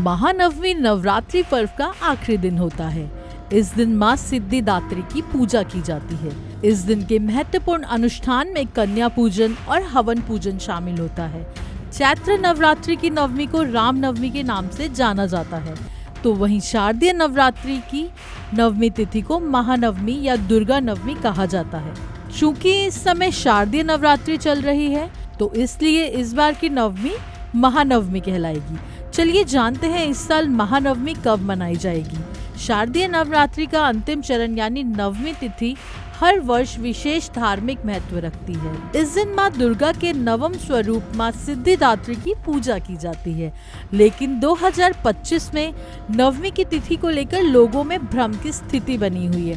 महानवमी नवरात्रि पर्व का आखिरी दिन होता है। इस दिन माँ सिद्धिदात्री की पूजा की जाती है। इस दिन के महत्वपूर्ण अनुष्ठान में कन्या पूजन और हवन पूजन शामिल होता है। चैत्र नवरात्रि की नवमी को राम नवमी के नाम से जाना जाता है, तो वहीं शारदीय नवरात्रि की नवमी तिथि को महानवमी या दुर्गा नवमी कहा जाता है। चूँकि इस समय शारदीय नवरात्रि चल रही है, तो इसलिए इस बार की नवमी महानवमी कहलाएगी। चलिए जानते हैं इस साल महानवमी कब मनाई जाएगी। शारदीय नवरात्रि का अंतिम चरण यानी नवमी तिथि हर वर्ष विशेष धार्मिक महत्व रखती है। इस दिन माँ दुर्गा के नवम स्वरूप माँ सिद्धिदात्री की पूजा की जाती है। लेकिन 2025 में नवमी की तिथि को लेकर लोगों में भ्रम की स्थिति बनी हुई है।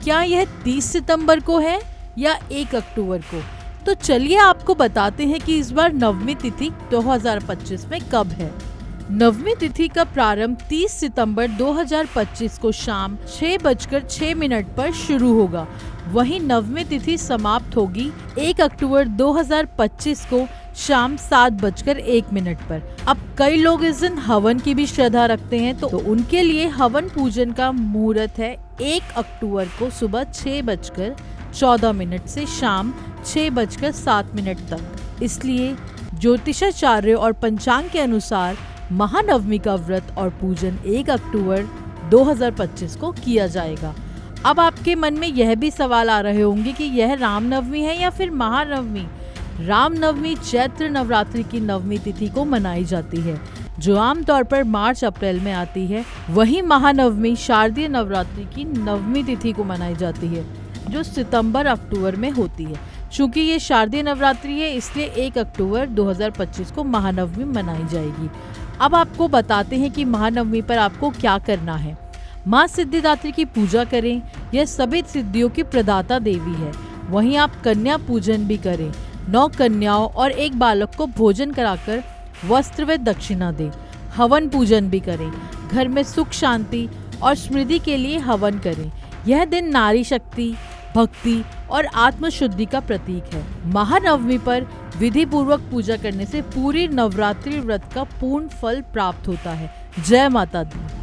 क्या यह 30 सितंबर को है या 1 अक्टूबर को? तो चलिए आपको बताते हैं कि इस बार नवमी तिथि 2025 में कब है। नवमी तिथि का प्रारंभ 30 सितंबर 2025 को शाम 6:06 पर शुरू होगा। वहीं नवमी तिथि समाप्त होगी 1 अक्टूबर 2025 को शाम 7:01 पर। अब कई लोग इस दिन हवन की भी श्रद्धा रखते हैं, तो उनके लिए हवन पूजन का मुहूर्त है 1 अक्टूबर को सुबह 6:14 से शाम 6:07 तक। इसलिए ज्योतिषाचार्य और पंचांग के अनुसार महानवमी का व्रत और पूजन 1 अक्टूबर 2025 को किया जाएगा। अब आपके मन में यह भी सवाल आ रहे होंगे कि यह रामनवमी है या फिर महानवमी। रामनवमी चैत्र नवरात्रि की नवमी तिथि को मनाई जाती है, जो आमतौर पर मार्च अप्रैल में आती है। वहीं महानवमी शारदीय नवरात्रि की नवमी तिथि को मनाई जाती है, जो सितंबर अक्टूबर में होती है। चूँकि ये शारदीय नवरात्रि है, इसलिए 1 अक्टूबर 2025 को महानवमी मनाई जाएगी। अब आपको बताते हैं कि महानवमी पर आपको क्या करना है। माँ सिद्धिदात्री की पूजा करें, यह सभी सिद्धियों की प्रदाता देवी है। वहीं आप कन्या पूजन भी करें। 9 कन्याओं और 1 बालक को भोजन कराकर वस्त्र व दक्षिणा दें। हवन पूजन भी करें। घर में सुख शांति और समृद्धि के लिए हवन करें। यह दिन नारी शक्ति, भक्ति और आत्मशुद्धि का प्रतीक है। महानवमी पर विधि पूर्वक पूजा करने से पूरी नवरात्रि व्रत का पूर्ण फल प्राप्त होता है। जय माता दी।